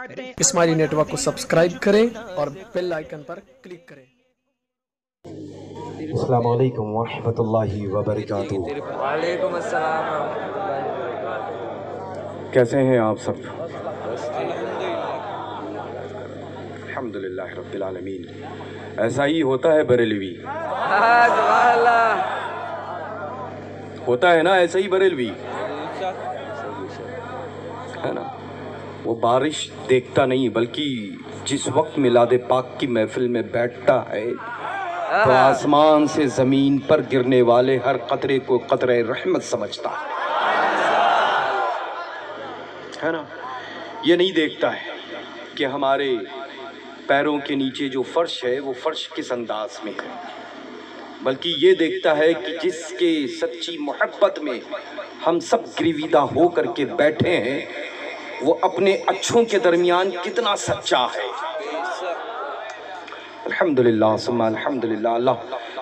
اسماعیلی net work کو subscribe کریں اور بیل آئیکن پر کلک کریں۔ السلام علیکم ورحمۃ اللہ وبرکاتہ۔ وعلیکم السلام ورحمۃ اللہ وبرکاتہ۔ کیسے ہیں آپ سب؟ الحمدللہ رب العالمین۔ ایسا ہی ہوتا ہے بریلوی، سبحان اللہ۔ ہوتا ہے نا ایسا ہی بریلوی، ہے نا؟ وہ بارش دیکھتا نہیں بلکہ جس وقت میلاد پاک کی محفل میں بیٹھتا ہے تو آسمان سے زمین پر گرنے والے ہر قطرے کو قطرہ رحمت سمجھتا ہے نا؟ یہ نہیں دیکھتا ہے کہ ہمارے پیروں کے نیچے جو فرش ہے وہ فرش کس انداز میں ہے، بلکہ یہ دیکھتا ہے کہ جس کے سچی محبت میں ہم سب گریویدہ ہو کر کے بیٹھے ہیں وہ اپنے اچھوں کے درمیان کتنا سچا ہے۔ الحمدللہ ثم الحمدللہ۔ اللہ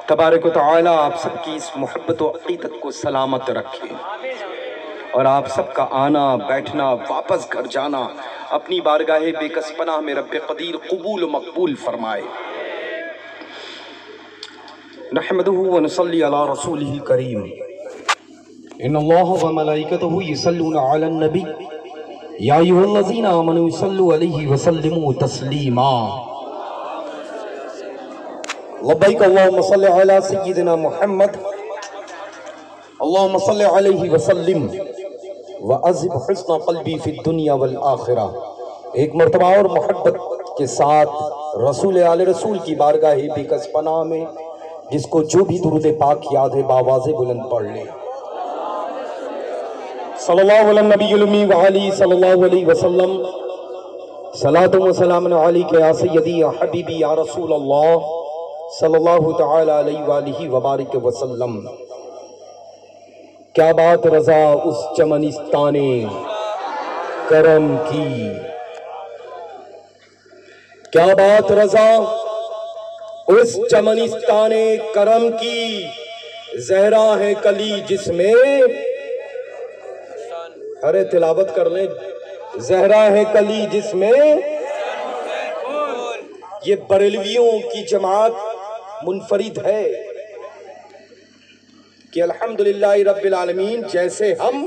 تبارک و تعالی آپ سب کی اس محبت و عقیدت کو سلامت رکھے اور آپ سب کا آنا بیٹھنا واپس گھر جانا اپنی بارگاہ بے کس پناہ میں رب قدیر قبول و مقبول فرمائے۔ نحمدہ و نصلی علی رسولہ الکریم۔ ان اللہ و ملائکتہ یصلون علی النبی یا ایھا الذین آمنوا صلوا علیہ وسلموا تسلیما۔ لبیک اللہم صل علی سیدنا محمد اللہم صل علیہ وسلم وعذب حسن قلبی فی الدنیا والآخرہ۔ ایک مرتبہ اور محبت کے ساتھ رسول آل رسول کی بارگاہ بے کس پناہ میں جس کو جو بھی درود پاک یاد ہے باواز بلند پڑھ لے۔ صلی اللہ علیہ نبی الامی وعلی صلی اللہ علیہ وسلم۔ صلاۃ و سلام علیک یا سیدی یا حبیبی یا رسول اللہ صلی اللہ تعالی علیہ وآلہ وبارک وسلم۔ کیا بات رضا اس چمنستان کرم کی، کیا بات رضا اس چمنستان کرم کی، زہرا ہے کلی جس میں، ارے تلاوت کر لیں، زہرا ہے کلی جس میں۔ یہ بریلویوں کی جماعت منفرد ہے کہ الحمدللہ رب العالمین جیسے ہم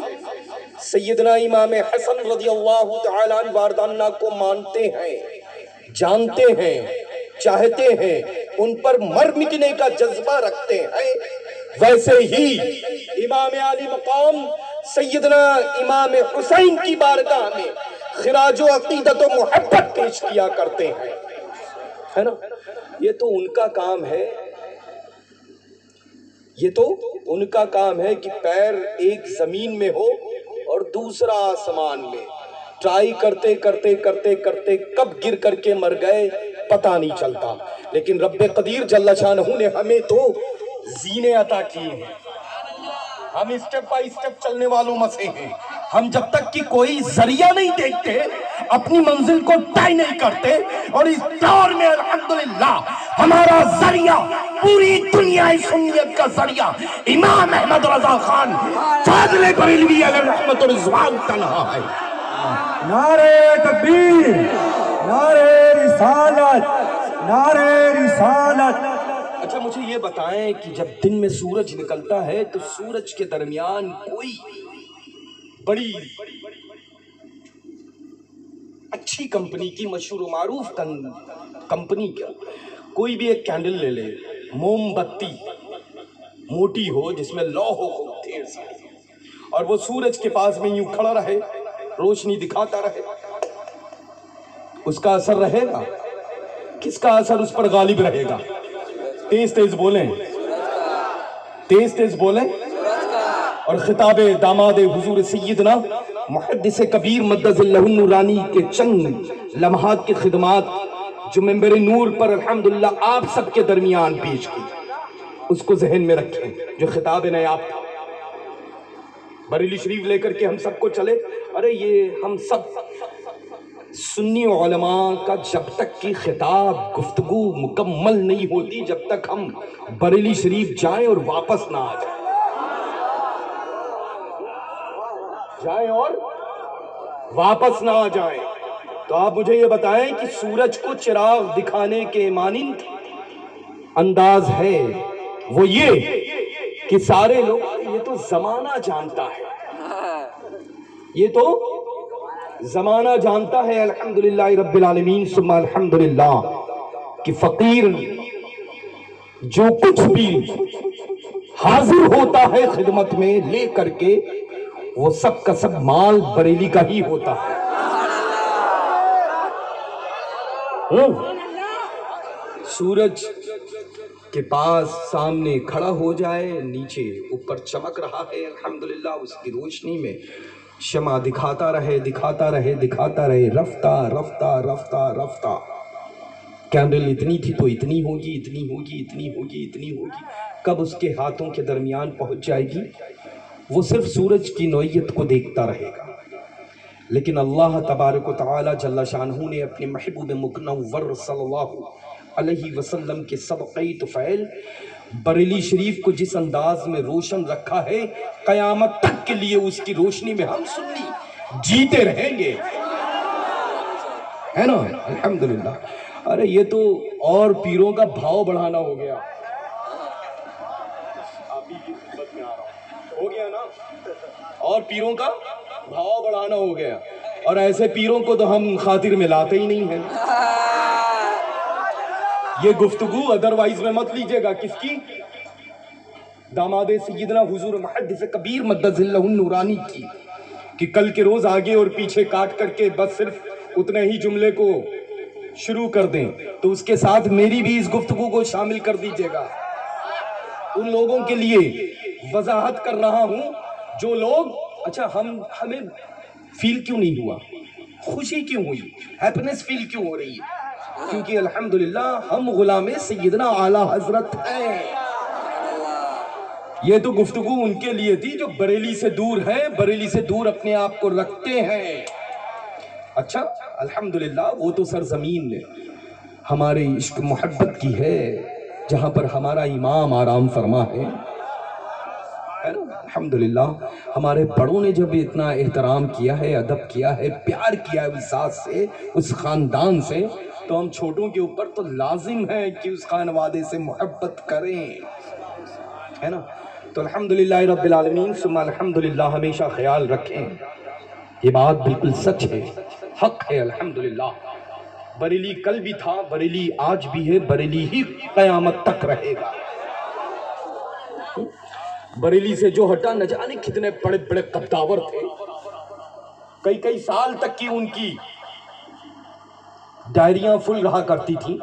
سیدنا امام حسن رضی اللہ تعالیٰ عنہ واردانہ کو مانتے ہیں، جانتے ہیں، چاہتے ہیں، ان پر مر مٹنے کا جذبہ رکھتے ہیں، ویسے ہی امام عالی مقام سیدنا امام حسین کی بارگاہ میں خراج و عقیدت و محبت پیش کیا کرتے ہیں، ہے نا؟ یہ تو ان کا کام ہے، یہ تو ان کا کام ہے کہ پیر ایک زمین میں ہو اور دوسرا آسمان میں، ٹرائی کرتے کرتے کرتے کرتے کب گر کر کے مر گئے پتہ نہیں چلتا، لیکن رب قدیر جل شانہ نے ہمیں تو زینے عطا کیے ہیں، ہم اسٹیپ بائی اسٹیپ چلنے والوں میں سے ہیں۔ ہم جب تک کہ کوئی ذریعہ نہیں دیکھتے اپنی منزل کو طے نہیں کرتے، اور اس دور میں الحمدللہ ہمارا ذریعہ پوری دنیا سنیت کا ذریعہ امام احمد رضا خان فاضل بریلوی علیہ رحمت و رضوان تنہا ہے۔ نعرہ تکبیر، نعرہ رسالت، نعرہ رسالت۔ اچھا مجھے یہ بتائیں کہ جب دن میں سورج نکلتا ہے تو سورج کے درمیان کوئی بڑی اچھی کمپنی کی، مشہور و معروف کمپنی کا کوئی بھی ایک کینڈل لے لے، موم بتی موٹی ہو جس میں لو ہو خوب ڈھیر ساری، اور وہ سورج کے پاس میں یوں کھڑا رہے، روشنی دکھاتا رہے، اس کا اثر رہے گا؟ کس کا اثر اس پر غالب رہے گا؟ تیز تیز بولیں، تیز تیز بولیں۔ اور خطاب داماد حضور سیدنا محدث کبیر مدد اللہ النورانی کے چند لمحات کی خدمات جو منبر نور پر الحمدللہ آپ سب کے درمیان پیش کی، اس کو ذہن میں رکھیں، جو خطاب نیاب تھا۔ بریلی شریف لے کر کے ہم سب کو چلے، ارے یہ ہم سب سنی علماء کا جب تک کی خطاب گفتگو مکمل نہیں ہوتی جب تک ہم بریلی شریف جائیں اور واپس نہ آ جائیں اور واپس نہ آ جائیں تو آپ مجھے یہ بتائیں کہ سورج کو چراغ دکھانے کے مانند انداز ہے وہ یہ کہ سارے لوگ یہ تو زمانہ جانتا ہے، یہ تو زمانہ جانتا ہے الحمدللہ رب العالمین ثم الحمدللہ کہ فقیر جو کچھ بھی حاضر ہوتا ہے خدمت میں لے کر کے وہ سب کا سب مال بریلی کا ہی ہوتا ہے۔ سورج کے پاس سامنے کھڑا ہو جائے، نیچے اوپر چمک رہا ہے الحمدللہ، اس کی روشنی میں شمع دکھاتا رہے دکھاتا رہے دکھاتا رہے، رفتہ رفتہ رفتہ رفتہ، کینڈل اتنی تھی تو اتنی ہوگی اتنی ہوگی اتنی ہوگی اتنی ہوگی، کب اس کے ہاتھوں کے درمیان پہنچ جائے گی وہ صرف سورج کی نوعیت کو دیکھتا رہے گا۔ لیکن اللہ تبارک و تعالی جل شانہ نے اپنے محبوب مکنور صلی اللہ علیہ وسلم کے صدقہ طفیل بریلی شریف کو جس انداز میں روشن رکھا ہے، قیامت تک کے لیے اس کی روشنی میں ہم سنی جیتے رہیں گے، ہے نا الحمدللہ۔ ارے یہ تو اور پیروں کا بھاؤ بڑھانا ہو گیا، ہو گیا نا، اور پیروں کا بھاؤ بڑھانا ہو گیا، اور ایسے پیروں کو تو ہم خاطر میں لاتے ہی نہیں ہیں۔ یہ گفتگو ادروائز میں مت لیجئے گا، کس کی؟ داماد سیدنا حضور محدث کبیر مدد اللہ النورانی کی، کہ کل کے روز آگے اور پیچھے کاٹ کر کے بس صرف اتنے ہی جملے کو شروع کر دیں، تو اس کے ساتھ میری بھی اس گفتگو کو شامل کر دیجئے گا۔ ان لوگوں کے لیے وضاحت کر رہا ہوں جو لوگ، اچھا ہمیں فیل کیوں نہیں ہوا، خوشی کیوں ہوئی، ہیپینس فیل کیوں ہو رہی ہے؟ کیونکہ الحمدللہ ہم غلام سیدنا اعلیٰ حضرت ہیں۔ یہ تو گفتگو ان کے لیے تھی جو بریلی سے دور ہیں، بریلی سے دور اپنے آپ کو رکھتے ہیں۔ اچھا الحمدللہ وہ تو سرزمین ہمارے عشق محبت کی ہے جہاں پر ہمارا امام آرام فرما ہے، الحمدللہ ہمارے بڑوں نے جب اتنا احترام کیا ہے، ادب کیا ہے، پیار کیا ہے اس ذات سے، اس خاندان سے، تو ہم چھوٹوں کے اوپر تو لازم ہے کہ اس خانوادے سے محبت کریں، ہے نا۔ تو الحمدللہ رب العالمین ثم الحمدللہ ہمیشہ خیال رکھیں، یہ بات بالکل سچ ہے، حق ہے الحمدللہ۔ بریلی کل بھی تھا، بریلی آج بھی ہے، بریلی ہی قیامت تک رہے گا۔ بریلی سے جو ہٹا نہ جانے کتنے بڑے بڑے قداور تھے، کئی سال تک کی ان کی ڈائریاں فل رہا کرتی تھیں،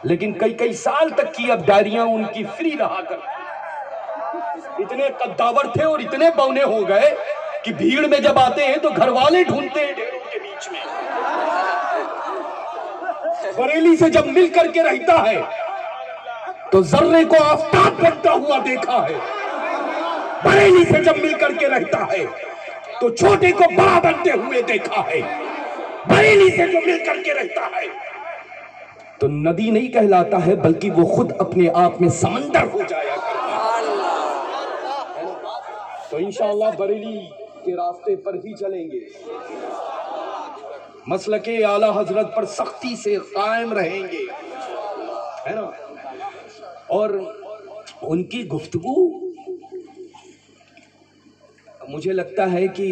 لیکن کئی سال تک کی اب ڈائریاں ان کی فری رہا کرتی۔ اتنے قداور تھے اور اتنے بونے ہو گئے کہ بھیڑ میں جب آتے ہیں تو گھر والے ڈھونڈتے ہیں ڈیروں کے بیچ میں۔ بریلی سے جب مل کر کے رہتا ہے تو ذرے کو آفتاب بنتا ہوا دیکھا ہے، بریلی سے جب مل کر کے رہتا ہے تو چھوٹے کو بڑا بنتے ہوئے دیکھا ہے، بریلی سے جو مل کر کے رہتا ہے تو ندی نہیں کہلاتا ہے بلکہ وہ خود اپنے آپ میں سمندر ہو جایا کرتا ہے۔ تو انشاءاللہ بریلی کے راستے پر ہی چلیں گے، مسلک اعلیٰ حضرت پر سختی سے قائم رہیں گے، ہے نا۔ اور ان کی گفتگو مجھے لگتا ہے کہ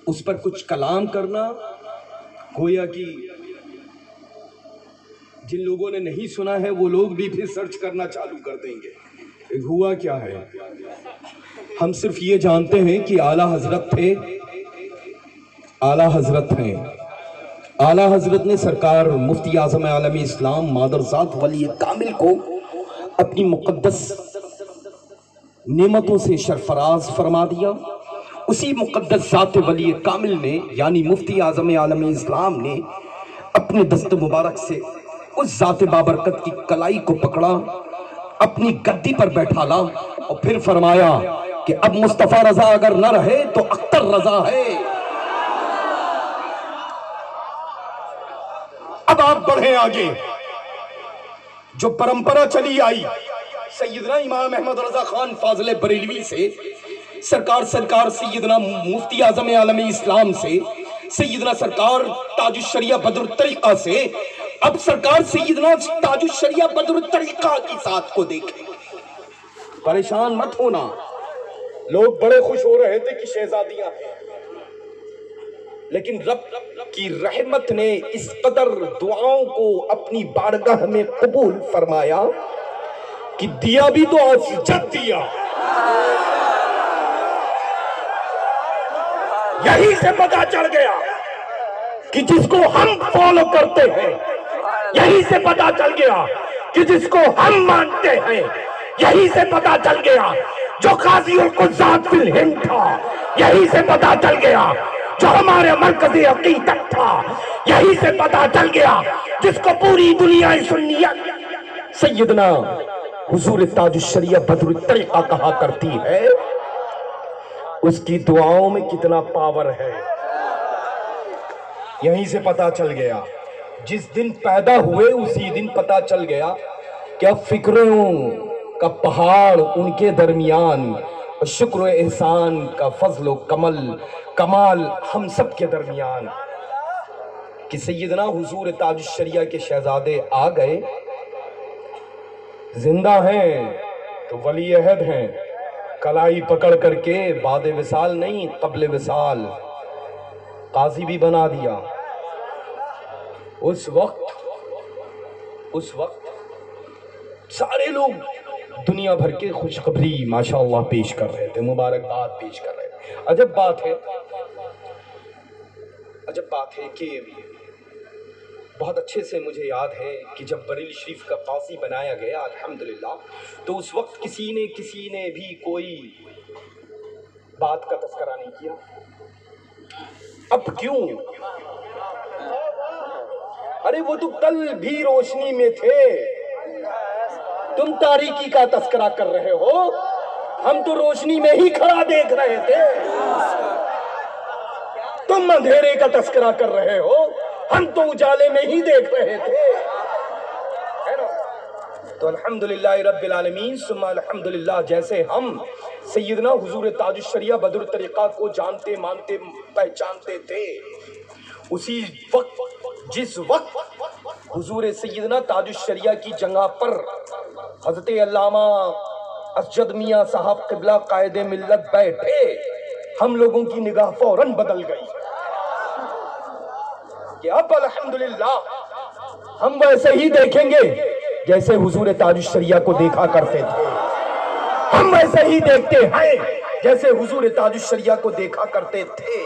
اس پر کچھ کلام کرنا گویا کہ جن لوگوں نے نہیں سنا ہے وہ لوگ بھی پھر سرچ کرنا چالو کر دیں گے ہوا کیا ہے۔ ہم صرف یہ جانتے ہیں کہ اعلیٰ حضرت تھے، اعلیٰ حضرت ہیں، اعلیٰ حضرت نے سرکار مفتی اعظم عالم اسلام مادرزاد ولی کامل کو اپنی مقدس نعمتوں سے سرفراز فرما دیا۔ اسی مقدس ذات ولی کامل نے یعنی مفتی اعظم عالم اسلام نے اپنے دست مبارک سے اس ذات بابرکت کی کلائی کو پکڑا، اپنی گدی پر بیٹھا لا اور پھر فرمایا کہ اب مصطفیٰ رضا اگر نہ رہے تو اختر رضا ہے۔ اب آپ بڑھیں آگے، جو پرمپرا چلی آئی سیدنا امام احمد رضا خان فاضل بریلوی سے، سرکار سیدنا مفتی اعظم عالم اسلام سے، سیدنا سرکار تاج الشریعہ بدر الطریقہ سے اب سرکار سیدنا تاج الشریعہ بدر الطریقہ کی ذات کو دیکھیں. پریشان مت ہونا. لوگ بڑے خوش ہو رہے تھے کہ شہزادیاں ہیں، لیکن رب کی رحمت نے اس قدر دعاؤں کو اپنی بارگاہ میں قبول فرمایا کہ دیا بھی تو آج جد دیا. یہی سے پتا چل گیا کہ جس کو ہم فالو کرتے ہیں، یہی سے پتا چل گیا کہ جس کو ہم مانتے ہیں، یہی سے پتا چل گیا جو قاضی القضات فی الہند تھا، یہی سے پتا چل گیا جو ہمارے مرکز عقیدت تھا، یہی سے پتا چل گیا جس کو پوری دنیا سنیت سیدنا حضور تاج الشریعہ بدر الطریقہ کہا کرتی ہے، اس کی دعاؤں میں کتنا پاور ہے. یہیں سے پتا چل گیا. جس دن پیدا ہوئے اسی دن پتا چل گیا کہ اب فکروں کا پہاڑ ان کے درمیان اور شکر و احسان کا فضل و کمال ہم سب کے درمیان. کہ سیدنا حضور تاج الشریعہ کے شہزادے آ گئے، زندہ ہیں تو ولی عہد ہیں، کلائی پکڑ کر کے بعد وصال نہیں قبل وصال قاضی بھی بنا دیا. اس وقت سارے لوگ دنیا بھر کے خوشخبری ماشاءاللہ پیش کر رہے تھے، مبارکباد پیش کر رہے تھے. عجب بات ہے کہ بہت اچھے سے مجھے یاد ہے کہ جب بریلی شریف کا قاضی بنایا گیا الحمدللہ، تو اس وقت کسی نے بھی کوئی بات کا تذکرہ نہیں کیا. اب کیوں؟ ارے وہ تو کل بھی روشنی میں تھے، تم تاریکی کا تذکرہ کر رہے ہو، ہم تو روشنی میں ہی کھڑا دیکھ رہے تھے. تم اندھیرے کا تذکرہ کر رہے ہو، ہم تو اجالے میں ہی دیکھ رہے تھے. تو الحمدللہ رب العالمین ثم الحمدللہ، جیسے ہم سیدنا حضور تاج الشریعہ بدر الطریقہ کو جانتے مانتے پہچانتے تھے، اسی وقت جس وقت حضور سیدنا تاج الشریعہ کی جگہ پر حضرت علامہ اسجد میاں صاحب قبلہ قائد ملت بیٹھے، ہم لوگوں کی نگاہ فوراً بدل گئی کہ اب الحمدللہ ہم ویسے ہی دیکھیں گے جیسے حضور تاج الشریعہ کو دیکھا کرتے تھے. ہم ویسے ہی دیکھتے ہیں جیسے حضور تاج الشریعہ کو دیکھا کرتے تھے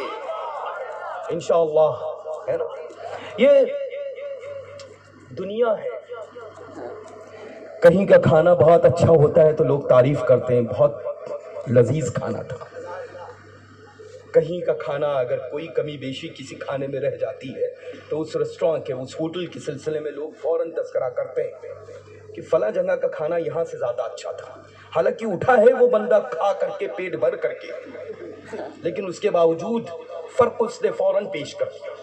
انشاءاللہ. ہے نا، یہ دنیا ہے. کہیں کا کھانا بہت اچھا ہوتا ہے تو لوگ تعریف کرتے ہیں، بہت لذیذ کھانا تھا. کہیں کا کھانا اگر کوئی کمی بیشی کسی کھانے میں رہ جاتی ہے تو اس ریسٹوران کے، اس ہوٹل کے سلسلے میں لوگ فوراً تذکرہ کرتے ہیں کہ فلاں جگہ کا کھانا یہاں سے زیادہ اچھا تھا. حالانکہ اٹھا ہے وہ بندہ کھا کر کے پیٹ بھر کر کے، لیکن اس کے باوجود فرق اس نے فوراً پیش کر دیا.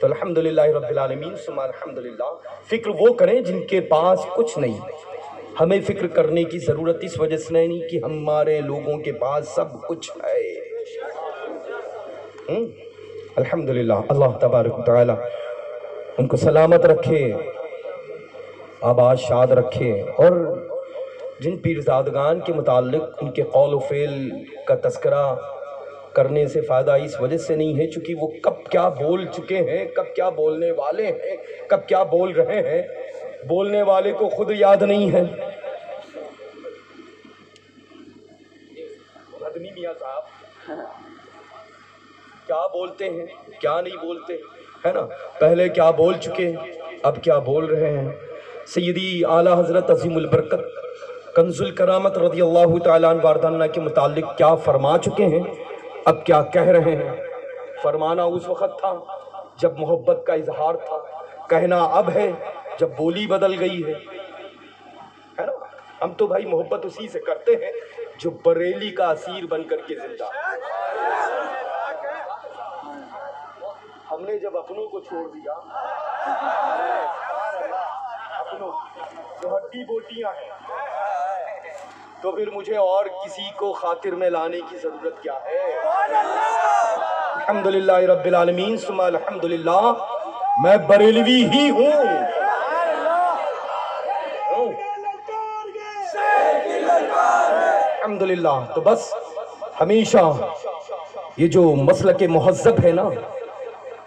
تو الحمدللہ رب العالمین ثم الحمدللہ. فکر وہ کریں جن کے پاس کچھ نہیں. ہمیں فکر کرنے کی ضرورت اس وجہ سے نہیں کہ ہمارے لوگوں کے پاس سب کچھ ہے. الحمدللہ اللہ تبارک و تعالی ان کو سلامت رکھے، آباد شاد رکھے. اور جن پیرزادگان کے متعلق ان کے قول و فعل کا تذکرہ کرنے سے فائدہ اس وجہ سے نہیں ہے چونکہ وہ کب کیا بول چکے ہیں، کب کیا بولنے والے ہیں، کب کیا بول رہے ہیں، بولنے والے کو خود یاد نہیں ہے. مدنی میاں صاحب کیا بولتے ہیں کیا نہیں بولتے، ہے نا، پہلے کیا بول چکے اب کیا بول رہے ہیں. سیدی اعلیٰ حضرت عظیم البرکت کنز الکرامت رضی اللہ تعالیٰ عنہ واردانہ کے متعلق کیا فرما چکے ہیں، اب کیا کہہ رہے ہیں. فرمانا اس وقت تھا جب محبت کا اظہار تھا، کہنا اب ہے جب بولی بدل گئی ہے نا. ہم تو بھائی محبت اسی سے کرتے ہیں جو بریلی کا اسیر بن کر کے زندہ. ہم نے جب اپنوں کو چھوڑ دیا، اپنوں جو ہڈی بوٹیاں ہیں، تو پھر مجھے اور کسی کو خاطر میں لانے کی ضرورت کیا ہے. الحمدللہ رب العالمین ثم الحمدللہ میں بریلوی ہی ہوں. الحمدللہ. تو بس ہمیشہ یہ جو مسلک مہذب ہے نا،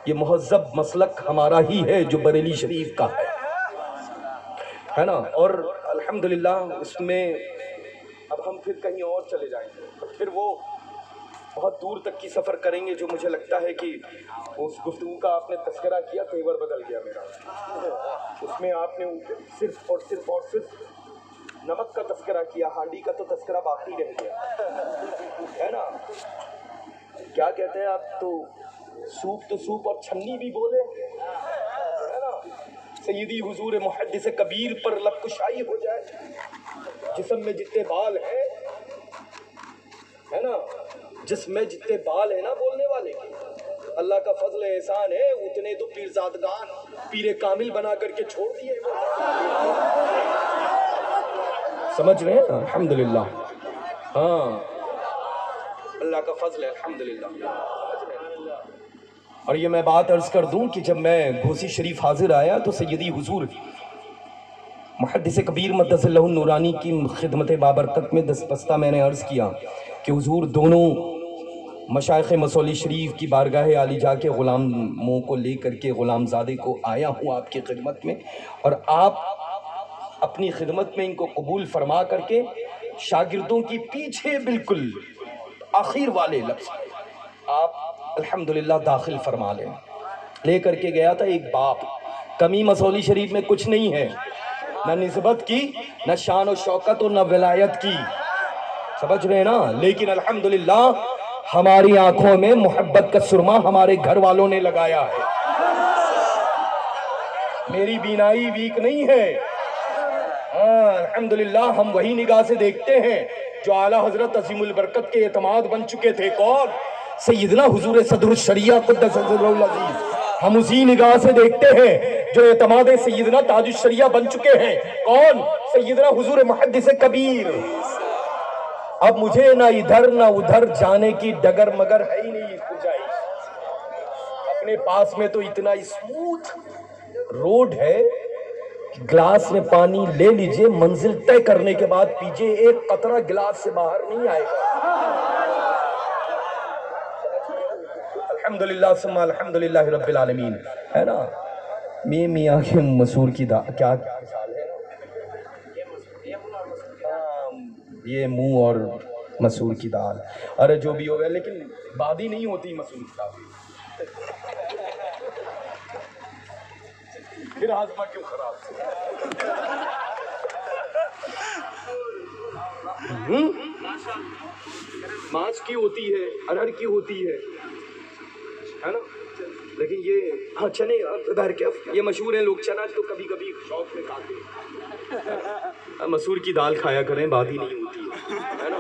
یہ مہذب مسلک ہمارا ہی ہے جو بریلی شریف کا ہے نا. اور الحمدللہ اس میں اب ہم پھر کہیں اور چلے جائیں گے، پھر وہ بہت دور تک کی سفر کریں گے، جو مجھے لگتا ہے کہ اس گفتگو کا آپ نے تذکرہ کیا، تیور بدل گیا میرا. اس میں آپ نے صرف اور صرف نمک کا تذکرہ کیا، ہانڈی کا تو تذکرہ باقی رہ گیا ہے نا. کیا کہتے ہیں آپ تو سوپ اور چھنی بھی بولے ہے نا. سیدی حضور محدث کبیر پر لب کشائی ہو جائے. جسم میں جتنے بال ہیں ہے نا، جسم میں جتنے بال ہیں نا بولنے والے کے، اللہ کا فضل احسان ہے، اتنے تو پیرزادگان پیر کامل بنا کر کے چھوڑ دیے. سمجھ رہے ہیں؟ الحمدللہ. ہاں اللہ کا فضل ہے الحمدللہ. اور یہ میں بات عرض کر دوں کہ جب میں گھوسی شریف حاضر آیا تو سیدی حضور محدث کبیر مدث اللہ النورانی کی خدمت بابرکت میں دستبستہ میں نے عرض کیا کہ حضور دونوں مشائخ مسولی شریف کی بارگاہ عالی جا کے غلاموں کو لے کر کے غلام زادے کو آیا ہوں آپ کی خدمت میں، اور آپ اپنی خدمت میں ان کو قبول فرما کر کے شاگردوں کی پیچھے بالکل آخر والے لفظ آپ الحمدللہ داخل فرما لیں. لے کر کے گیا تھا ایک باپ. کمی مسولی شریف میں کچھ نہیں ہے، نہ نسبت کی، نہ شان و شوکت اور نہ ولایت کی، سمجھ رہے ہیں نا. لیکن الحمدللہ ہماری آنکھوں میں محبت کا سرما ہمارے گھر والوں نے لگایا ہے. میری بینائی ویک نہیں ہے. الحمدللہ ہم وہی نگاہ سے دیکھتے ہیں جو اعلیٰ حضرت عظیم البرکت کے اعتماد بن چکے تھے. کون؟ سیدنا حضور صدر الشریعہ قدس سرہ العزیز. ہم اسی نگاہ سے دیکھتے ہیں جو اعتماد سیدنا تاج الشریعہ بن چکے ہیں. کون؟ سیدنا حضور محدث کبیر. اب مجھے نہ ادھر نہ ادھر جانے کی ڈگر مگر ہے ہی نہیں. اپنے پاس میں تو اتنا اسموتھ روڈ ہے، گلاس میں پانی لے لیجئے، منزل طے کرنے کے بعد پیجئے، ایک قطرہ گلاس سے باہر نہیں آئے گا. الحمدللہ ثم الحمدللہ رب العالمین ہے نا. میاں کے مسور کی دال کیا مثال ہے نا، یہ منہ اور مسور کی دال، ارے جو بھی ہو گیا، لیکن بادی نہیں ہوتی مسور کی دال. پھر ہاضمہ کیوں خراب؟ ماچ کی ہوتی ہے، ارہر کی ہوتی ہے نا. لیکن یہ چنے ادھر کے یہ مشہور ہیں لوگ، چنا تو کبھی کبھی شوق میں کھاتے ہیں. مسور کی دال کھایا کریں، بادی نہیں ہوتی ہے نا.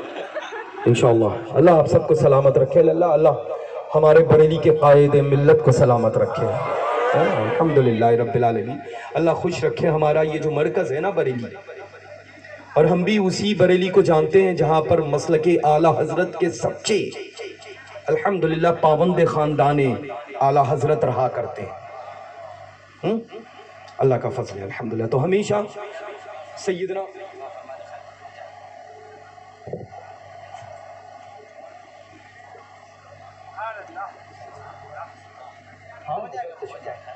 انشاءاللہ اللہ آپ سب کو سلامت رکھے. اللہ ہمارے بریلی کے قائد ملت کو سلامت رکھے. الحمدللہ رب العالمین. اللہ خوش رکھے ہمارا یہ جو مرکز ہے نا بریلی، اور ہم بھی اسی بریلی کو جانتے ہیں جہاں پر مسلک اعلیٰ حضرت کے سچے الحمدللہ پابند خاندان اعلیٰ حضرت رہا کرتے ہیں. اللہ کا فضل ہے الحمدللہ. تو ہمیشہ سیدنا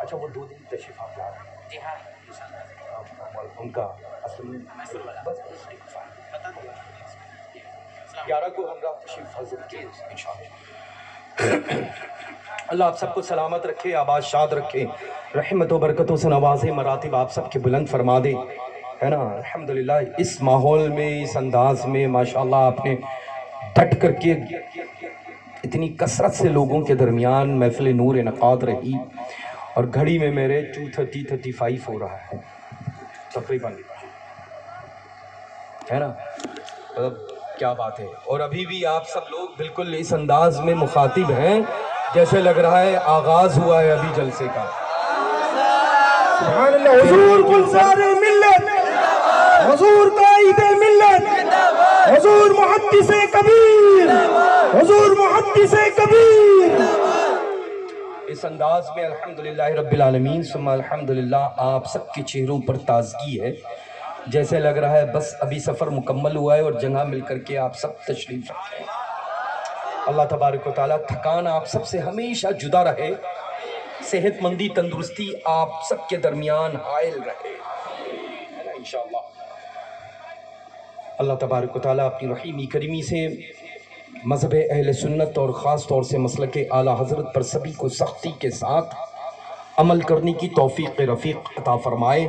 اچھا وہ 2 دن تشریف آپ جا رہے ہیں ان کا اصل میں 11 کو ہمراہ تشریف حاضر کے انشاءاللہ. اللہ آپ سب کو سلامت رکھے، آباد شاد رکھے، رحمت و برکتوں سے نوازے، مراتب آپ سب کے بلند فرما دے ہے نا. الحمدللہ اس ماحول میں، اس انداز میں ماشاءاللہ آپ نے ڈٹ کر کے اتنی کثرت سے لوگوں کے درمیان محفل نور انعقاد رہی، اور گھڑی میں میرے 2:35 ہو رہا ہے تقریباً ہے نا. کیا بات ہے. اور ابھی بھی آپ سب لوگ بالکل اس انداز میں مخاطب ہیں جیسے لگ رہا ہے آغاز ہوا ہے ابھی جلسے کا. سبحان اللہ. حضور گلزار ملت، حضور قائد ملت، حضور محدث کبیر، حضور محدث کبیر. اس انداز میں الحمدللہ رب العالمین ثم الحمدللہ آپ سب کے چہروں پر تازگی ہے، جیسے لگ رہا ہے بس ابھی سفر مکمل ہوا ہے اور جگہ مل کر کے آپ سب تشریف رکھتے ہیں۔ اللہ تبارک و تعالیٰ تھکان آپ سب سے ہمیشہ جدا رہے، صحت مندی تندرستی آپ سب کے درمیان حائل رہے انشاءاللہ۔ اللہ تبارک و تعالیٰ اپنی رحیمی کریمی سے مذہب اہل سنت اور خاص طور سے مسلک اعلیٰ حضرت پر سبھی کو سختی کے ساتھ عمل کرنے کی توفیق رفیق عطا فرمائے۔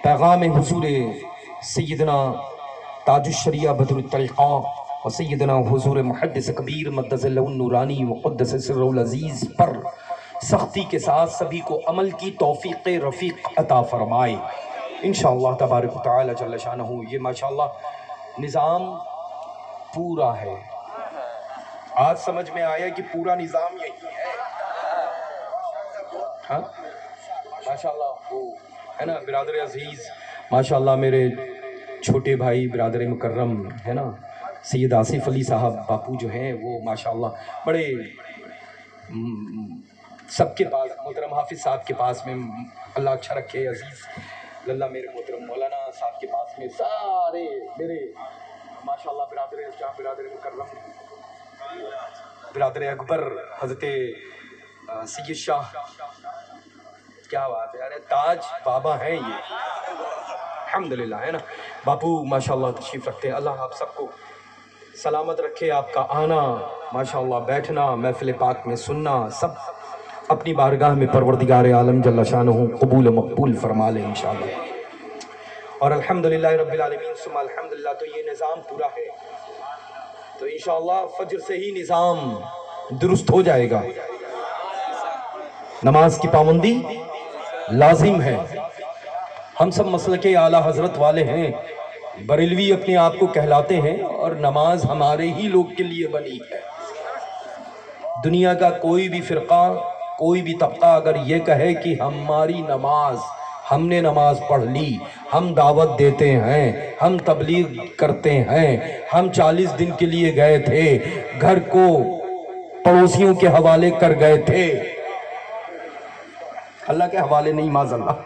پیغام حضور سیدنا تاج الشریعہ بدر الطریقہ و سیدنا حضور محدث کبیر مقدس اللہ النورانی مقدس سر العزیز پر سختی کے ساتھ سبھی کو عمل کی توفیق رفیق عطا فرمائے انشاءاللہ تبارک و تعالی جل شانہ۔ یہ ماشاءاللہ نظام پورا ہے، آج سمجھ میں آیا کہ پورا نظام یہی ہے، ہاں ماشاءاللہ۔ وہ ہے نا برادر عزیز، ماشاءاللہ میرے چھوٹے بھائی برادر مکرم ہے نا سید آصف علی صاحب باپو جو ہیں وہ ماشاءاللہ بڑے سب کے پاس، محترم حافظ صاحب کے پاس میں اللہ اچھا رکھے عزیز للہ، میرے محترم مولانا صاحب کے پاس میں سارے میرے ماشاءاللہ برادر جہاں برادر مکرم برادر اکبر حضرت سید شاہ، کیا بات ہے یار، تاج بابا ہیں یہ الحمدللہ ہے نا باپو ماشاءاللہ تشریف رکھتے ہیں۔ اللہ آپ سب کو سلامت رکھے، آپ کا آنا ماشاءاللہ بیٹھنا محفل پاک میں سننا سب اپنی بارگاہ میں پروردگار عالم جل شانہ قبول مقبول فرما لے انشاءاللہ۔ اور الحمدللہ رب العالمین ثم الحمدللہ، تو یہ نظام پورا ہے تو انشاءاللہ فجر سے ہی نظام درست ہو جائے گا۔ نماز کی پابندی لازم ہے، ہم سب مسلک اعلیٰ حضرت والے ہیں، بریلوی اپنے آپ کو کہلاتے ہیں اور نماز ہمارے ہی لوگ کے لیے بنی ہے۔ دنیا کا کوئی بھی فرقہ کوئی بھی طبقہ اگر یہ کہے کہ ہماری نماز، ہم نے نماز پڑھ لی، ہم دعوت دیتے ہیں، ہم تبلیغ کرتے ہیں، ہم 40 دن کے لیے گئے تھے، گھر کو پڑوسیوں کے حوالے کر گئے تھے، اللہ کے حوالے نہیں معاذ اللہ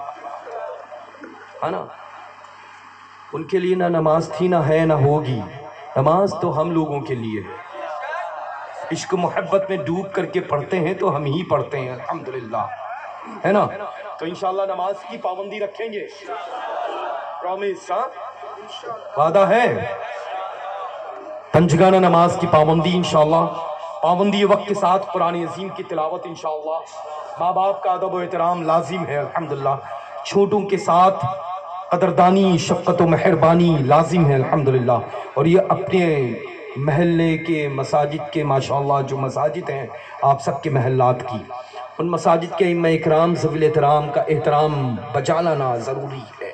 ہے نا، ان کے لیے نہ نماز تھی نہ ہے نہ ہوگی، نماز تو ہم لوگوں کے لیے ہے، عشق محبت میں ڈوب کر کے پڑھتے ہیں تو ہم ہی پڑھتے ہیں الحمدللہ ہے نا۔ تو انشاءاللہ نماز کی پابندی رکھیں گے، پرامیس، ہاں وعدہ ہے، پنجگانہ نماز کی پابندی انشاءاللہ، پابندی وقت کے ساتھ قرآن عظیم کی تلاوت انشاءاللہ، ماں باپ کا ادب و احترام لازم ہے الحمدللہ، چھوٹوں کے ساتھ قدردانی شفقت و مہربانی لازم ہے الحمدللہ، اور یہ اپنے محلے کے مساجد کے ماشاءاللہ جو مساجد ہیں آپ سب کے محلات کی، ان مساجد کے ائمہ اکرام ذوی احترام کا احترام بجا لانا ضروری ہے،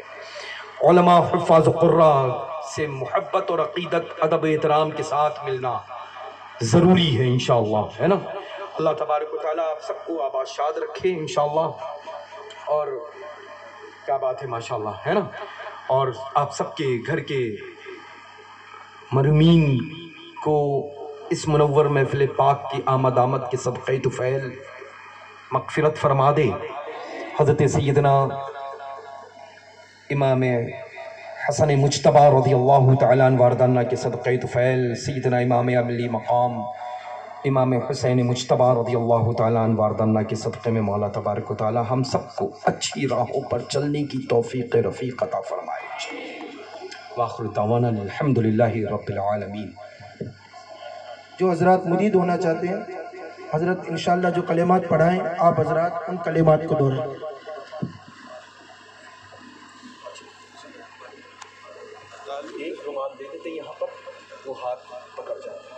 علماء حفاظ قرہ سے محبت اور عقیدت ادب احترام کے ساتھ ملنا ضروری ہے انشاءاللہ ہے نا۔ اللہ تبارک و تعالیٰ آپ سب کو آباد شاد رکھے انشاءاللہ، اور کیا بات ہے ماشاءاللہ ہے نا، اور آپ سب کے گھر کے مرمین کو اس منور محفل پاک کی آمد کے صدقہ طفیل مغفرت فرما دے۔ حضرت سیدنا امام حسن مجتبی رضی اللہ تعالیٰ عنہ واردانہ کے صدقہ طفیل، سیدنا امام علی مقام امام حسین مجتبی رضی اللہ تعالیٰ عنہ واردانہ کے صدقے میں مولا تبارک و تعالیٰ ہم سب کو اچھی راہوں پر چلنے کی توفیق رفیق عطا فرمائے۔ وآخر دعوانا الحمدللہ رب العالمین۔ جو حضرات مدید ہونا چاہتے ہیں حضرت انشاءاللہ جو کلمات پڑھائیں آپ حضرات ان کلمات کو دہرائیں۔ ایک رومال دے دیتے یہاں پر، وہ ہاتھ پکڑ جاتا ہے۔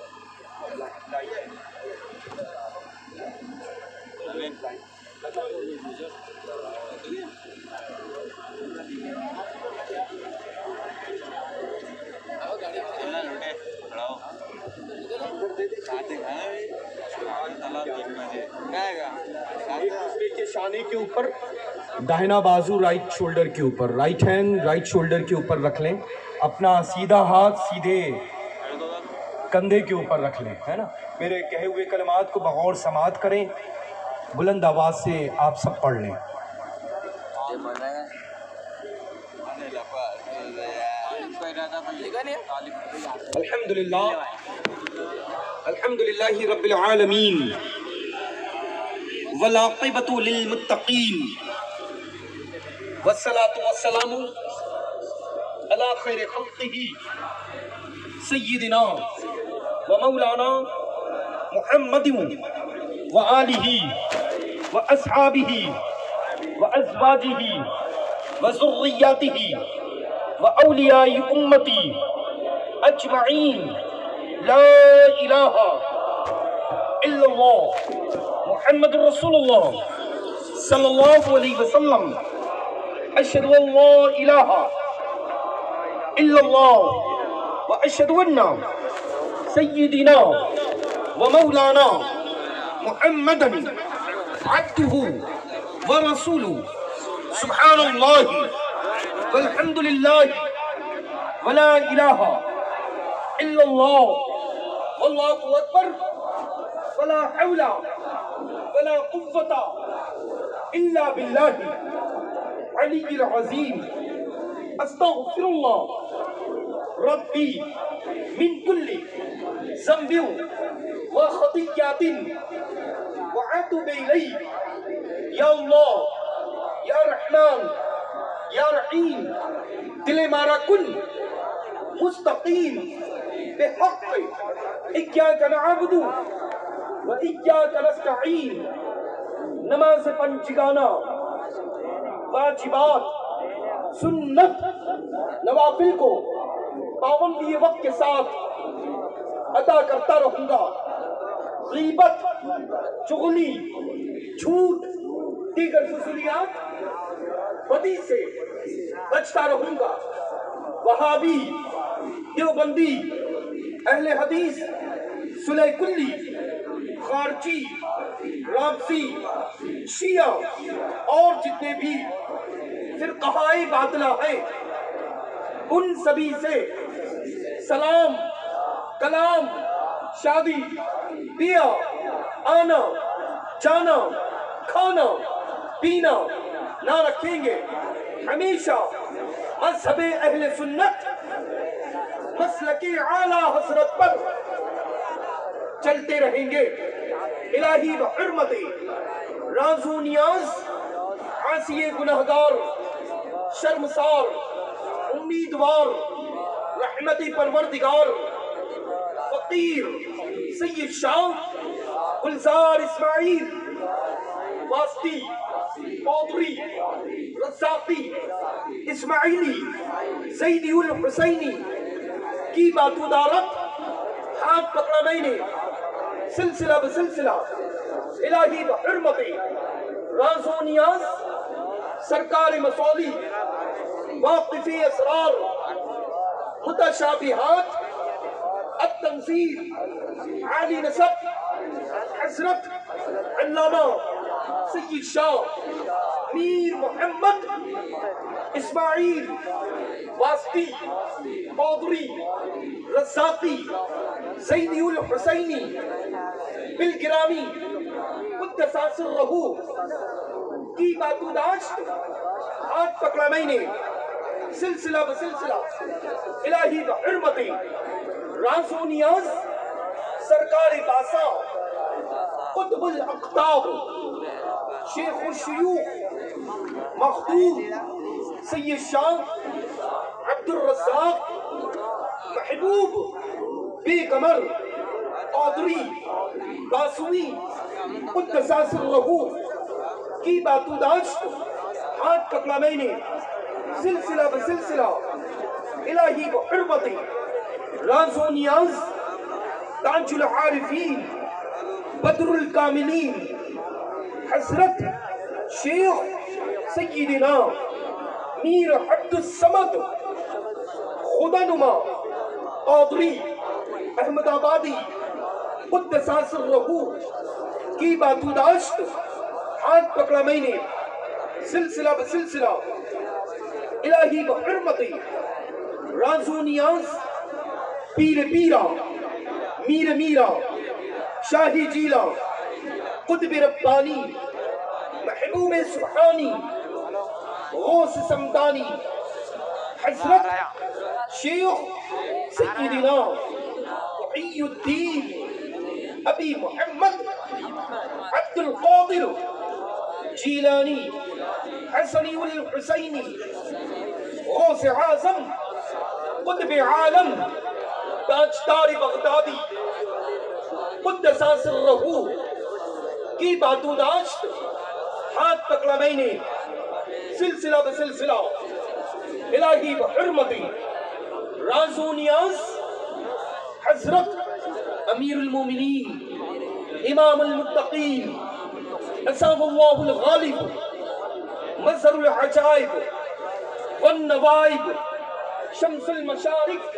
ایک دوسرے کے شانے کے اوپر داہنا بازو رائٹ شولڈر کے اوپر، رائٹ ہینڈ رائٹ شولڈر کے اوپر رکھ لیں، اپنا سیدھا ہاتھ سیدھے کندھے کے اوپر رکھ لیں ہے نا۔ میرے کہے ہوئے کلمات کو بغور سماعت کریں، بلند آواز سے آپ سب پڑھ لیں. الحمدللہ رب العالمین والعاقبۃ للمتقین والصلاة والسلام علی خیر خلقہ سیدنا ومولانا محمد وآلہ واصحابہ وازواجہ وذریاتہ واولیاء امتی اجمعین. لا الہ الا اللہ محمد رسول اللہ صلی اللہ علیہ وسلم. اشہد ان لا الہ الا اللہ واشہد ان سیدنا ومولانا محمد عبدہ ورسولہ. سبحان اللہ والحمد للہ ولا الہ الا اللہ واللہ اکبر ولا حول ولا قوة الا باللہ علی العظیم. استغفر اللہ ربی من کل ذنب وخطیئۃ واتوب الیہ. یا اللہ یا رحمان یا رحیم دل مارا کن مستقیم بحق ایاک نعبد و ایاک نستعین. نماز پنجگانہ واجبات سنت نوافل کو پابندی وقت کے ساتھ ادا کرتا رہوں گا. غیبت چغلی جھوٹ دیگر فضولیات بدی سے بچتا رہوں گا. وہابی دیوبندی اہل حدیث صلح کلی خارجی رافضی شیعہ اور جتنے بھی فرقہائے باطلہ ہیں ان سبھی سے سلام کلام شادی بیاہ آنا جانا کھانا پینا نہ رکھیں گے. ہمیشہ مذہب اہل سنت مسلک اعلیٰ حضرت پر چلتے رہیں گے. الہی بحرمت راز و نیاز عاصی گنہگار شرمسار امیدوار رحمت پروردگار فقیر سید شاہ گلزار اسماعیل واسطی قادری رزاقی اسماعیلی زیدی الحسینی کی باتودارت ہاتھ پکڑا میں نے سلسلہ بسلسلہ الہی بحرمت راز و نیاز سرکار مصولی واقف اسرار متشابہات التنزیل عالی نسب حضرت علامہ سید شاہ میر محمد اسماعیل واسطی قادری رزاقی زیدی الحسینی بالگرامی قدس سرہ کی باتوداشت ہاتھ پکڑا میں نے سلسلہ بسلسلہ الہی بحرمت راز و نیاز سرکار باسا قطب الاقطاب شیخ الشیوخ مخدوم سید شاہ عبد الرزاق محبوب بے قمر قادری باسوی قدس سرہ کی باتوداشت ہاتھ پکڑا میں نے سلسلہ بسلسلہ الہی بحرمت راز و نیاز تاج العارفین بدر الکاملین حضرت شیخ سیدنا میر عبد الصمد خدا نما قادری احمد آبادی قدس سرہ کی باتوداشت ہاتھ پکڑا میں نے سلسلہ بسلسلہ الہی بحرمت راز و نیاز پیر پیرا میر میرا شاہی جیلا قطب ربانی محبوب سبحانی غوث سمدانی حضرت شیخ سیدنا محی الدین ابی محمد عبد القادر جیلانی حسنی والحسینی غوث اعظم قطب عالم تاجدار بغدادی قدس سرہ کی باتوداشت ہاتھ پکڑا میں نے سلسلہ بسلسلہ الہی بحرمتی راز و نیاز حضرت امیر المومنین امام المتقین نصاب اللہ الغالب مظہر العجائب والنوائب شمس المشارق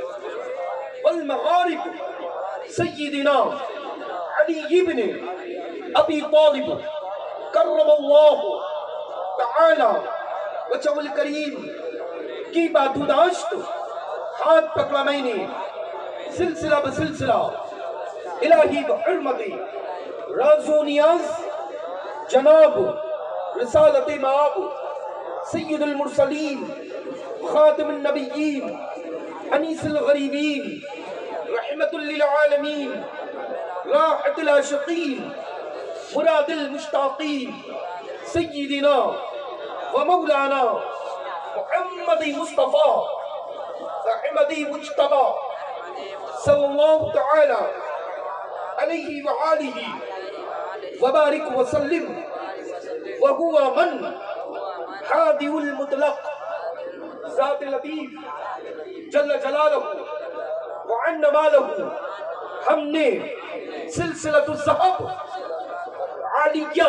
والمغارب سیدنا علی ابن ابی طالب کرم اللہ تعالی وجہ الکریم کی باتوداشت ہاتھ پکڑا میں نے سلسلہ بسلسلہ الہی بحرمتی راز و نیاز جناب رسالت مآب سید المرسلین خاتم النبیین انیس الغریبین رحمت للعالمین راحت العاشقین مراد المشتاقین سیدنا و مولانا محمد مصطفیٰ احمدی مجتبہ صلی اللہ تعالی علیہ وآلہ وبارک وسلم وہو من حادی المطلق ذات لطیف جل جلالہ وعن مالہ ہم نے سلسلۃ الذہب عالیہ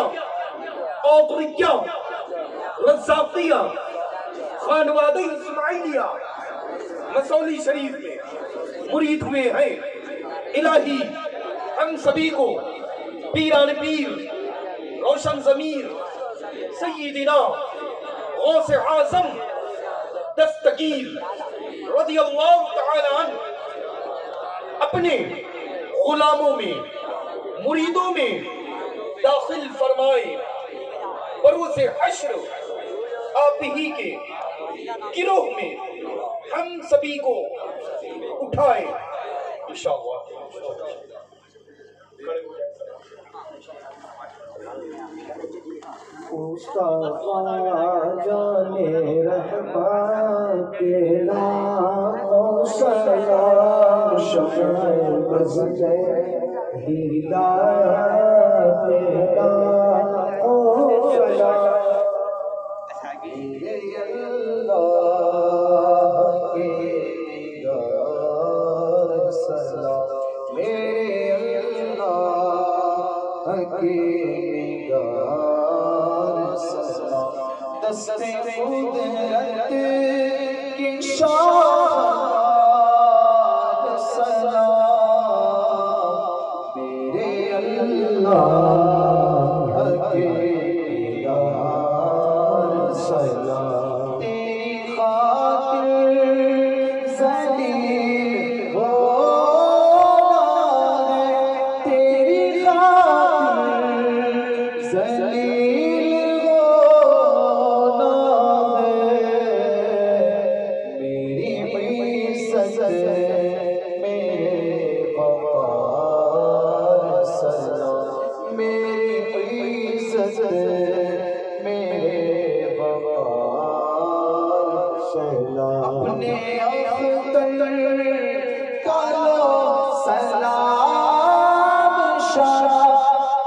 قادریہ رزاقیہ خانوادہ اسماعیلیہ مسولی شریف میں مرید ہوئے ہیں الہی ہم سبھی کو پیران پیر روشن ضمیر سیدنا غوث اعظم دستگیر رضی اللہ تعالی عنہ اپنے غلاموں میں مریدوں میں داخل فرمائے بروز حشر آپ ہی کے گروہ میں ہم سبھی کو اٹھائے انشاءاللہ۔ مصطفیٰ جان رحمت تیرا سلام شمع بز ہدایت تیرا سلام دست قدرت کی شان سلام میرے اللہ کے یار سلام تیری خاطر ذلیل ہونا ہے تیری خاطر ذلیل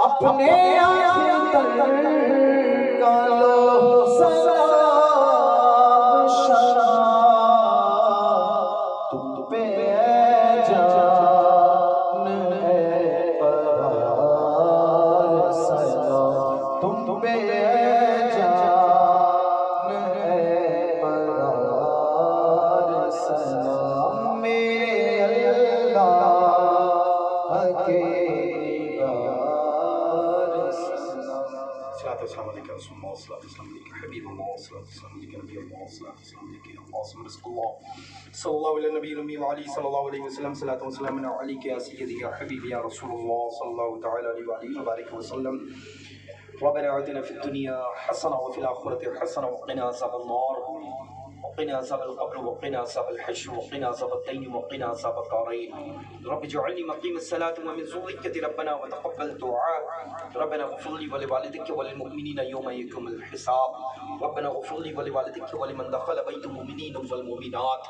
اپنے آخر کالو سلام شراب تم پہ جان ہے پرار سلام تم پہ جان ہے پرار سلام میرے اللہ کے والسلام عليك يا رسول الله والصلاة والسلام عليك يا حبيب الله والصلاة والسلام عليك يا نبي الله والصلاة والسلام عليك يا قاسم رزق الله صلى الله على النبي الأمي وعليه صلى الله عليه وسلم صلاة وسلام عليك يا سيدي يا حبيبي يا رسول الله صلى الله تعالى عليه وعليه وبارك وسلم ربنا آتنا في الدنيا حسنة وفي الآخرة حسنة وقنا عذاب النار وقنا عذاب القبر وقنا عذاب الحشر وقنا عذاب الدين وقنا عذاب الدارين رب اجعلني مقيم الصلاة ومن ذريتي ربنا وتقبل دعاء ربنا اغفر لي ولوالديك وللمؤمنين يوم يقوم الحساب ربنا اغفر لي ولوالديك ولمن دخل بيت المؤمنين والمؤمنات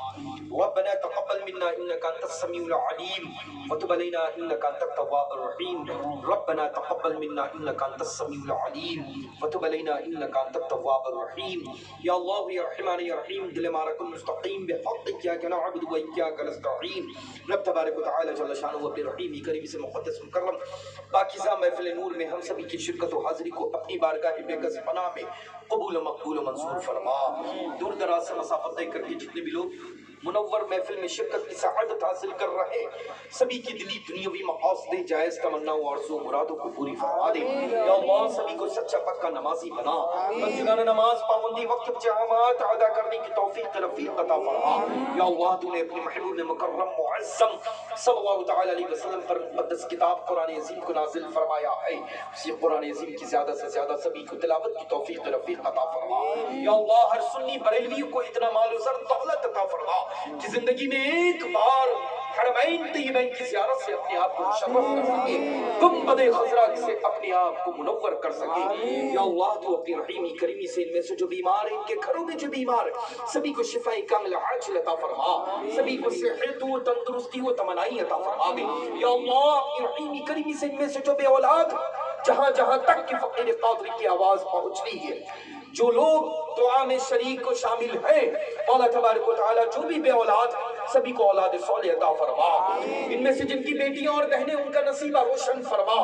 ربنا تقبل منا إنك أنت السميع العليم وتب علينا إنك أنت التواب الرحيم ربنا تقبل منا إنك أنت السميع العليم وتب علينا إنك أنت التواب الرحيم يا الله يا رحمن يا رحيم دل مارک مستقیم بحق إياك نعبد وإياك نستعين رب تبارک و تعالی جل شانہ و برحیم کریم سے مقدس مکرم پاکیزہ محفل نور میں ہم سبھی کی شرکت و حاضری کو اپنی بارگاہ بےکس پناہ میں قبول و مقبول و منظور فرما دور دراز سے مسافت طے کر کے جتنے بھی لوگ منور محفل میں شرکت کی سعادت حاصل کر رہے سبھی کی دلی دنیاوی مقاصد جائز تمناؤں اور آرزو مرادوں کو پوری فرما دے یا اللہ سبھی کو سچا پکا نمازی بنا بندگان نماز پابندی وقت جماعت ادا کرنے کی توفیق رفیق عطا فرما یا اللہ تو نے اپنے محبوب مکرم معظم صلی اللہ تعالی علیہ وسلم پر مقدس کتاب قرآن عظیم کو نازل فرمایا ہے اسی قرآن عظیم کی زیادہ سے زیادہ سبھی کو تلاوت کی توفیق رفیق عطا فرما یا اللہ ہر سنی بریلوی کو اتنا مال و زر دولت عطا فرما کہ زندگی میں ایک بار حرمین طیبین کی زیارت سے اپنے آپ کو مشرف کر سکے گنبد خضرا سے اپنے آپ کو منور کر سکے یا اللہ تو اپنی رحیمی کریمی سے ان میں سے جو بیمار ہیں ان کے گھروں میں جو بیمار سبھی کو شفاء کامل عاجل عطا فرما سبھی کو صحت و تندرستی و تمنائی عطا فرما دے یا اللہ اپنی رحیمی کریمی سے ان میں سے جو بے اولاد جہاں جہاں تک کہ فقیر قادری کی آواز پہنچ رہی ہے جو لوگ دعا میں شریک و شامل ہیں مولا تبارک و تعالی جو بھی بے اولاد سبھی کو اولاد صالح عطا فرما ان میں سے جن کی بیٹیاں اور بہنیں ان کا نصیبہ روشن فرما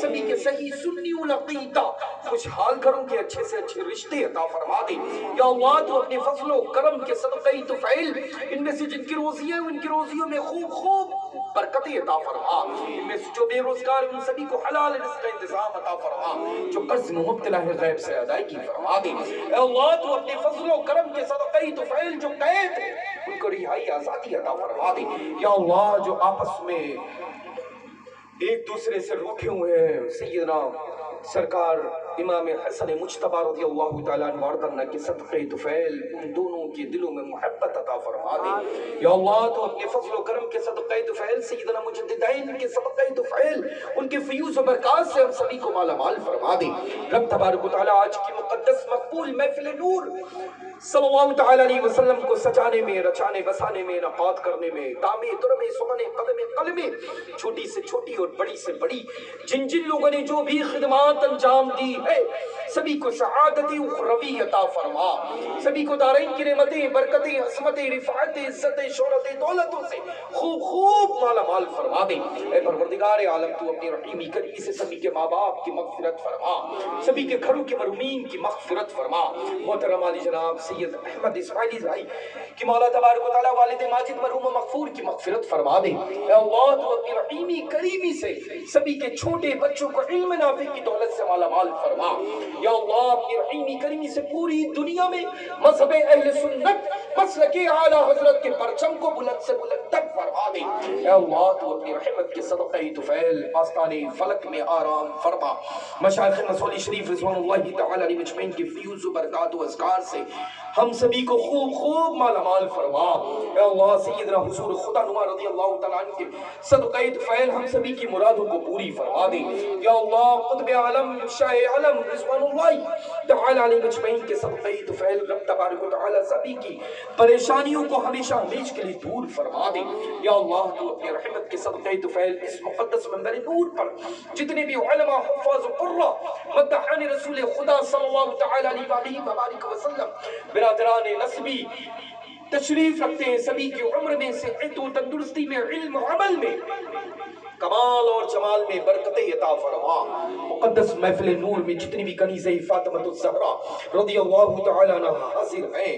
سبھی کے صحیح سنی العقیدہ خوشحال کروں کے اچھے سے اچھے رشتے عطا فرما دے یا اللہ تو اپنے فضل و کرم کے صدقہ طفیل ان میں سے جن کی روزیاں ان کی روزیوں میں خوب خوب برکتیں عطا فرما ان میں سے جو بے روزگار ان سبھی کو حلال رزق کا انتظام عطا فرما جو قرض میں مبتلا ہے غیب سے ادائیگی فرما دے اے اللہ تو اپنے فضل و کرم کے صدقہ طفیل جو قید ان کو رہائی آزادی عطا فرما دے یا اللہ جو آپس میں ایک دوسرے سے روٹھے ہوئے ہیں سیدنا سرکار امام حسن مجتبی رضی اللہ تعالیٰ عنہ وارض کے صدقہ طفیل ان دونوں کے دلوں میں محبت عطا فرما دے یا اللہ تو اپنے فضل و کرم کے صدقہ طفیل سیدنا مجددین کے صدقہ طفیل ان کے فیوز و برکات سے ہم سبھی کو مالا مال فرما دے رب تبارک و تعالیٰ آج کی مقدس مقبول محفل نور صلی اللہ تعالیٰ علیہ وسلم کو سجانے میں رچانے بسانے میں انعقاد کرنے میں دامے درمے سخنے قدمے قلمے چھوٹی سے چھوٹی اور بڑی سے بڑی جن جن لوگوں نے جو بھی خدمات انجام دی ہے سبھی کو سعادت اخروی عطا فرما سبھی کو دارین کی نعمتیں برکتیں عصمتیں رفعتیں عزتیں شہرتیں دولتوں سے خوب خوب مالا مال فرما دے اے پروردگار عالم تو اپنی رحیمی کریمی سے سبھی کے ماں باپ کی مغفرت فرما سبھی کے گھروں کے مرحومین کی مغفرت فرما محترم علی جناب سید احمد اسماعیلی بھائی کہ مولا تبارک و تعالیٰ والد ماجد مرحوم مغفور کی مغفرت فرما دے اے اللہ تو اپنی رحیمی کریمی سے سبھی کے چھوٹے بچوں کو علم نافع کی دولت سے مالا مال فرما یا اللہ اپنی رحیمی کریمی سے پوری دنیا میں مذہب اہل سنت مسلک اعلیٰ حضرت کے پرچم کو بلند سے بلند تک فرما دے اے اللہ تو اپنی رحمت کے صدقہ طفیل آستان فلک میں آرام فرما مشایخ مسولی شریف رضوان اللہ تعالی علیہ مجمعین کی فیوز و برکات و اذکار سے ہم سبھی کو خوب خوب مالا مال فرما اے اللہ سیدنا حضور خدا نما رضی اللہ تعالیٰ عنہ کے صدقہ طفیل ہم سبھی کی مرادوں کو پوری فرما دے یا اللہ قطب عالم شاہ علم رضوان اللہ تعالی علیہ مجمعین کے صدقہ طفیل رب تبارک و تعالی سبھی کی پریشانیوں کو ہمیشہ ہمیشہ کے لیے دور فرما دے یا اللہ تو اپنی رحمت کے صدقہ طفیل اس مقدس منبر نور پر جتنے بھی علماء حفاظ و قرہ مدحان رسول خدا صلی اللہ تعالی علیہ وآلہ وبارک وسلم برادران نسبی تشریف رکھتے ہیں سبھی کی عمر میں صحت و تندرستی میں علم و عمل میں کمال اور جمال میں برکت عطا فرما مقدس محفل نور میں جتنی بھی کنیزہ فاطمہ الزہرا رضی اللہ تعالی عنہ حاضر ہیں